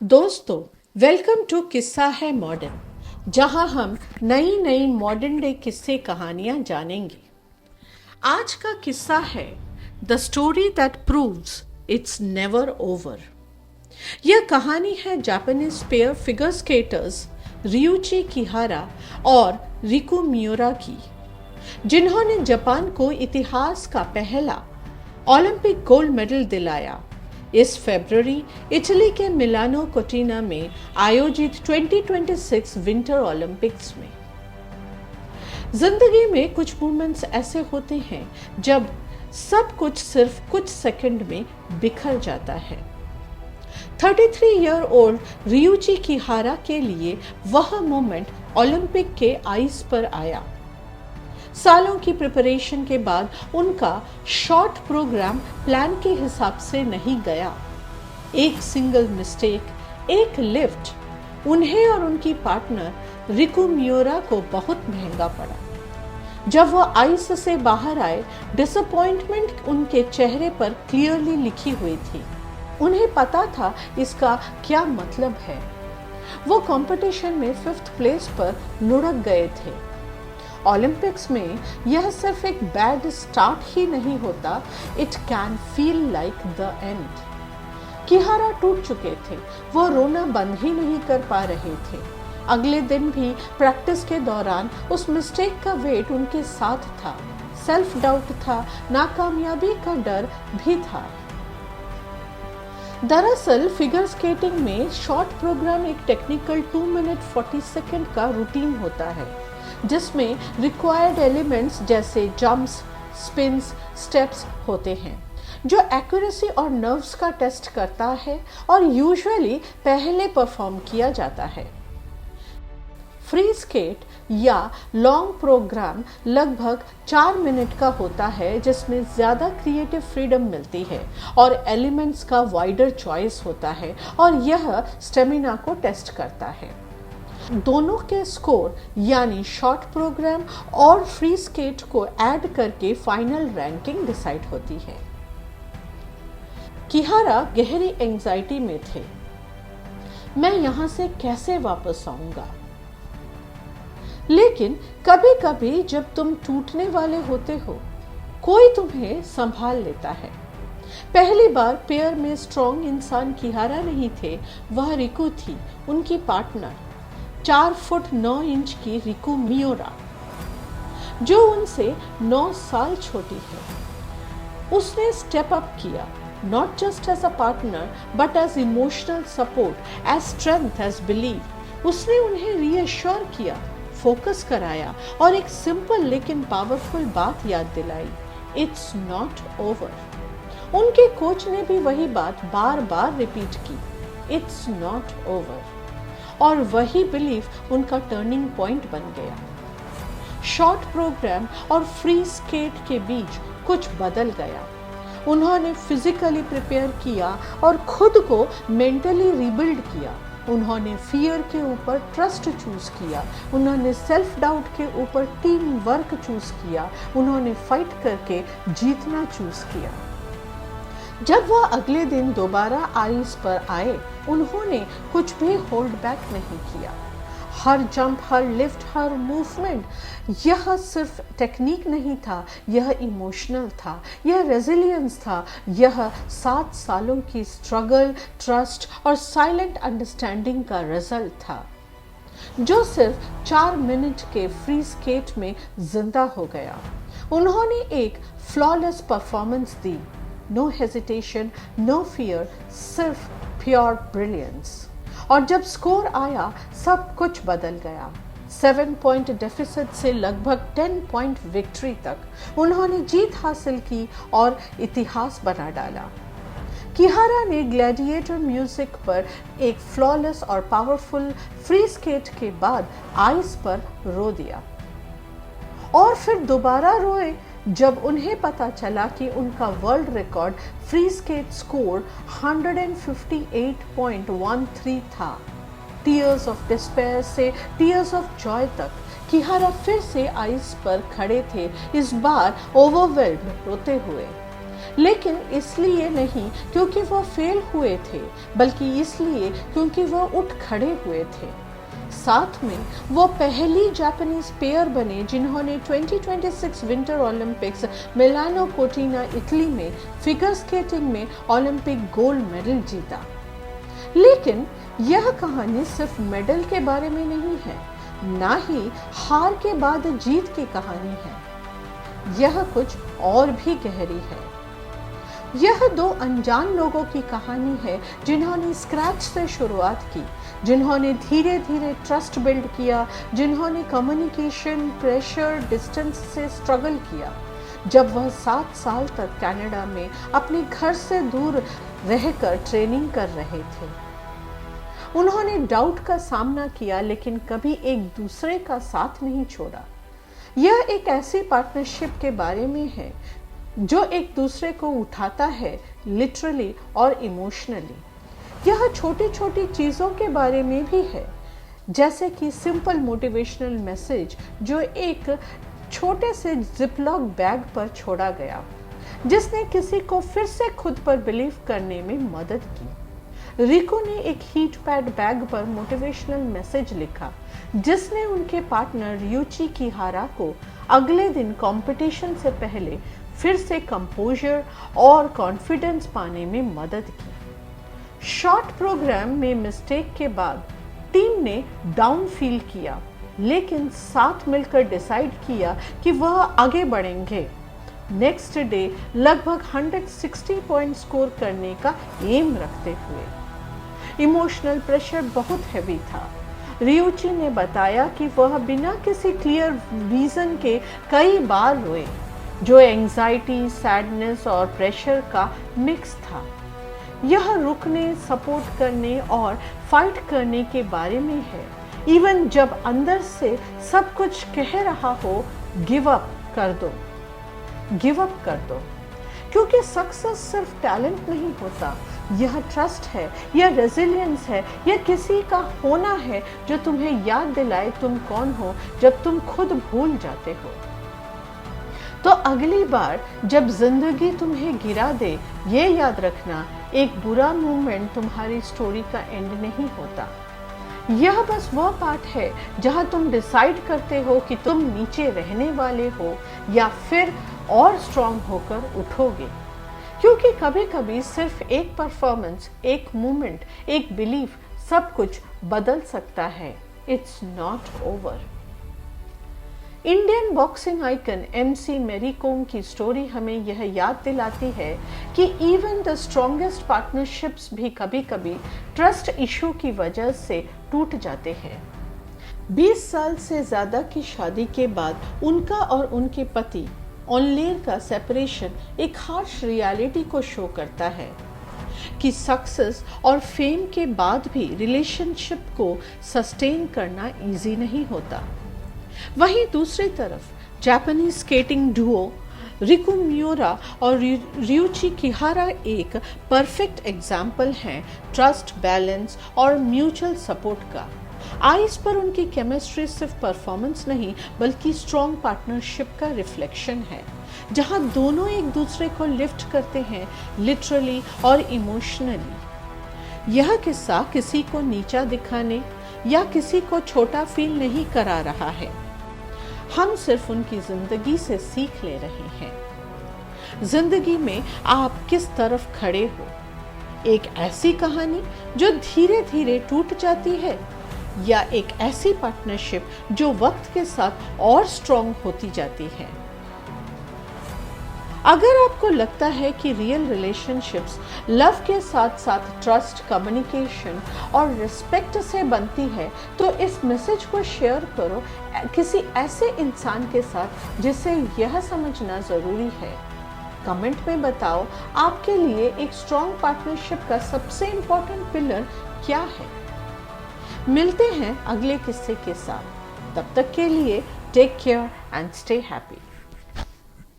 दोस्तों, welcome to किस्सा है मॉडर्न, जहां हम नई नई मॉडर्न डे किस्से कहानियां जानेंगे। आज का किस्सा है the story that proves it's never over. यह कहानी है Japanese pair figure skaters Ryuichi Kihara और रिकू मियोरा की, जिन्होंने जापान को इतिहास का पहला ओलंपिक गोल्ड मेडल दिलाया। इस फरवरी इटली के मिलानो कोटिना में आयोजित 2026 विंटर ओलंपिक्स में। जिंदगी में कुछ मोमेंट्स ऐसे होते हैं जब सब कुछ सिर्फ कुछ सेकंड में बिखर जाता है। 33 ईयर ओल्ड रियूची किहारा के लिए वह मोमेंट ओलंपिक के आइस पर आया। सालों की प्रिपरेशन के बाद उनका शॉर्ट प्रोग्राम प्लान के हिसाब से नहीं गया। एक सिंगल मिस्टेक, एक लिफ्ट उन्हें और उनकी पार्टनर रिकू मियोरा को बहुत महंगा पड़ा। जब वह आइस से बाहर आए, डिसअपॉइंटमेंट उनके चेहरे पर क्लियरली लिखी हुई थी। उन्हें पता था इसका क्या मतलब है। वो कंपटीशन में 5th प्लेस पर लुढ़क गए थे। ओलंपिक्स में यह सिर्फ एक बैड स्टार्ट ही नहीं होता, it can feel like the end. Kihara टूट चुके थे, वो रोना बंद ही नहीं कर पा रहे थे। अगले दिन भी प्रैक्टिस के दौरान उस मिस्टेक का वेट उनके साथ था। सेल्फ डाउट था, नाकामयाबी का डर भी था। दरअसल फिगर स्केटिंग में शॉर्ट प्रोग्राम एक टेक्निकल 2 मिनट 40 सेकंड का रूटीन होता है, जिसमें रिक्वायर्ड एलिमेंट्स जैसे जंप्स, स्पिन्स, स्टेप्स होते हैं, जो एक्यूरेसी और नर्व्स का टेस्ट करता है और यूजुअली पहले परफॉर्म किया जाता है। फ्री स्केट या लॉन्ग प्रोग्राम लगभग 4 मिनट का होता है, जिसमें ज़्यादा क्रिएटिव फ्रीडम मिलती है और एलिमेंट्स का वाइडर चॉइस होता है, और यह स्टेमिना को टेस्ट करता है। दोनों के स्कोर यानी शॉर्ट प्रोग्राम और फ्री स्केट को ऐड करके फाइनल रैंकिंग डिसाइड होती है। किहारा गहरी एंजाइटी में थे। मैं यहां से कैसे वापस आऊंगा? लेकिन कभी कभी जब तुम टूटने वाले होते हो, कोई तुम्हें संभाल लेता है। पहली बार पेयर में स्ट्रॉन्ग इंसान किहारा नहीं थे, वह रिकू थी, उनकी पार्टनर 4 फुट 9 इंच की रिकू मियोरा, जो उनसे 9 साल छोटी है। उसने स्टेप अप किया, not just as a partner but as emotional support, as strength, as believe. उसने उन्हें रीअश्योर किया, फोकस कराया और एक सिंपल लेकिन पावरफुल बात याद दिलाई, इट्स नॉट ओवर। उनके कोच ने भी वही बात बार बार रिपीट की, इट्स नॉट ओवर। और वही बिलीफ उनका टर्निंग पॉइंट बन गया। शॉर्ट प्रोग्राम और फ्री स्केट के बीच कुछ बदल गया। उन्होंने फिजिकली प्रिपेयर किया और खुद को मेंटली रिबिल्ड किया। उन्होंने फियर के ऊपर ट्रस्ट चूज किया। उन्होंने सेल्फ डाउट के ऊपर टीम वर्क चूज किया। उन्होंने फाइट करके जीतना चूज किया। जब वह अगले दिन दोबारा आइस पर आए, उन्होंने कुछ भी होल्ड बैक नहीं किया। हर जंप, हर लिफ्ट, हर मूवमेंट, यह सिर्फ टेक्निक नहीं था, यह इमोशनल था, यह रेजिलियंस था, यह 7 सालों की स्ट्रगल, ट्रस्ट और साइलेंट अंडरस्टैंडिंग का रिजल्ट था, जो सिर्फ 4 मिनट के फ्री स्केट में जिंदा हो गया। उन्होंने एक फ्लॉलेस परफॉर्मेंस दी, नो हेजिटेशन, नो फियर, सिर्फ प्योर ब्रिलियंस। और जब स्कोर आया, सब कुछ बदल गया। 7 पॉइंट डेफिसिट से लगभग 10 पॉइंट विक्ट्री तक उन्होंने जीत हासिल की और इतिहास बना डाला। किहारा ने ग्लैडिएटर म्यूजिक पर एक फ्लॉलेस और पावरफुल फ्री स्केट के बाद आइस पर रो दिया, और फिर दोबारा रोए जब उन्हें पता चला कि उनका world record free skate score 158.13 था। टीयर्स ऑफ डिस्पेयर से टीयर्स ऑफ जॉय तक किहारा फिर से आइस पर खड़े थे, इस बार ओवरवेल्ड रोते हुए। लेकिन इसलिए नहीं क्योंकि वह फेल हुए थे, बल्कि इसलिए क्योंकि वह उठ खड़े हुए थे। साथ में वो पहली जापानीज पेयर बने जिन्होंने 2026 winter Olympics Milano Cortina Italy में फिगर स्केटिंग में ओलंपिक गोल्ड मेडल जीता। लेकिन यह कहानी सिर्फ मेडल के बारे में नहीं है, ना ही हार के बाद जीत की कहानी है। यह कुछ और भी गहरी है। यह दो अनजान लोगों की कहानी है जिन्होंने स्क्रैच से शुरुआत की, जिन्होंने धीरे धीरे ट्रस्ट बिल्ड किया, जिन्होंने कम्युनिकेशन, प्रेशर, डिस्टेंस से स्ट्रगल किया। जब वह 7 साल तक कनाडा में अपने घर से दूर रहकर ट्रेनिंग कर रहे थे, उन्होंने डाउट का सामना किया, लेकिन कभी एक दूसरे का साथ नहीं छोड़ा। यह एक ऐसी पार्टनरशिप के बारे में है जो एक दूसरे को उठाता है, लिटरली और इमोशनली। यह छोटी छोटी चीज़ों के बारे में भी है, जैसे कि सिंपल मोटिवेशनल मैसेज जो एक छोटे से जिपलॉक बैग पर छोड़ा गया, जिसने किसी को फिर से खुद पर बिलीव करने में मदद की। रिको ने एक हीट पैड बैग पर मोटिवेशनल मैसेज लिखा, जिसने उनके पार्टनर रियुची किहारा को अगले दिन कंपटीशन से पहले फिर से कंपोजर और कॉन्फिडेंस पाने में मदद की। शॉर्ट प्रोग्राम में मिस्टेक के बाद टीम ने डाउन फील किया, लेकिन साथ मिलकर डिसाइड किया कि वह आगे बढ़ेंगे। नेक्स्ट डे लगभग 160 पॉइंट स्कोर करने का एम रखते हुए। इमोशनल प्रेशर बहुत हैवी था। रियुची ने बताया कि वह बिना किसी क्लियर रीजन के कई बार रोए, जो एंजाइटी, सैडनेस और प्रेशर का मिक्स था। यह रुकने, सपोर्ट करने और फाइट करने के बारे में है, इवन जब अंदर से सब कुछ कह रहा हो गिव अप कर दो, गिव अप कर दो। क्योंकि सक्सेस सिर्फ टैलेंट नहीं होता, यह ट्रस्ट है, यह रेजिलियंस है, यह किसी का होना है जो तुम्हें याद दिलाए तुम कौन हो जब तुम खुद भूल जाते हो। तो अगली बार जब जिंदगी तुम्हें गिरा दे, ये याद रखना, एक बुरा मोमेंट तुम्हारी स्टोरी का एंड नहीं होता। यह बस वह पार्ट है जहां तुम डिसाइड करते हो कि तुम नीचे रहने वाले हो या फिर और स्ट्रांग होकर उठोगे। क्योंकि कभी कभी सिर्फ एक परफॉर्मेंस, एक मोमेंट, एक बिलीफ सब कुछ बदल सकता है। It's not over. Indian boxing icon MC Mary Kom की स्टोरी हमें यह याद दिलाती है कि इवन द स्ट्रॉन्गेस्ट पार्टनरशिप्स भी कभी कभी ट्रस्ट इशू की वजह से टूट जाते हैं। 20 साल से ज्यादा की शादी के बाद उनका और उनके पति ऑनलेर का सेपरेशन एक हार्श रियलिटी को शो करता है कि सक्सेस और फेम के बाद भी रिलेशनशिप को सस्टेन करना इजी नहीं होता। वहीं दूसरी तरफ जापानीज स्केटिंग डुओ रिकु मियोरा और रियुची किहारा एक परफेक्ट एग्जाम्पल हैं ट्रस्ट, बैलेंस और म्यूचुअल सपोर्ट का। आइस पर उनकी केमिस्ट्री सिर्फ परफॉर्मेंस नहीं बल्कि स्ट्रॉन्ग पार्टनरशिप का रिफ्लेक्शन है, जहां दोनों एक दूसरे को लिफ्ट करते हैं, लिटरली और इमोशनली। यह किस्सा किसी को नीचा दिखाने या किसी को छोटा फील नहीं करा रहा है। हम सिर्फ उनकी जिंदगी से सीख ले रहे हैं। जिंदगी में आप किस तरफ खड़े हो? एक ऐसी कहानी जो धीरे धीरे टूट जाती है, या एक ऐसी पार्टनरशिप जो वक्त के साथ और स्ट्रॉन्ग होती जाती है? अगर आपको लगता है कि रियल रिलेशनशिप्स लव के साथ साथ ट्रस्ट, कम्युनिकेशन और रिस्पेक्ट से बनती है, तो इस मैसेज को शेयर करो किसी ऐसे इंसान के साथ जिसे यह समझना ज़रूरी है। कमेंट में बताओ आपके लिए एक स्ट्रॉन्ग पार्टनरशिप का सबसे इम्पोर्टेंट पिलर क्या है। मिलते हैं अगले किस्से के साथ। तब तक के लिए take care and stay happy.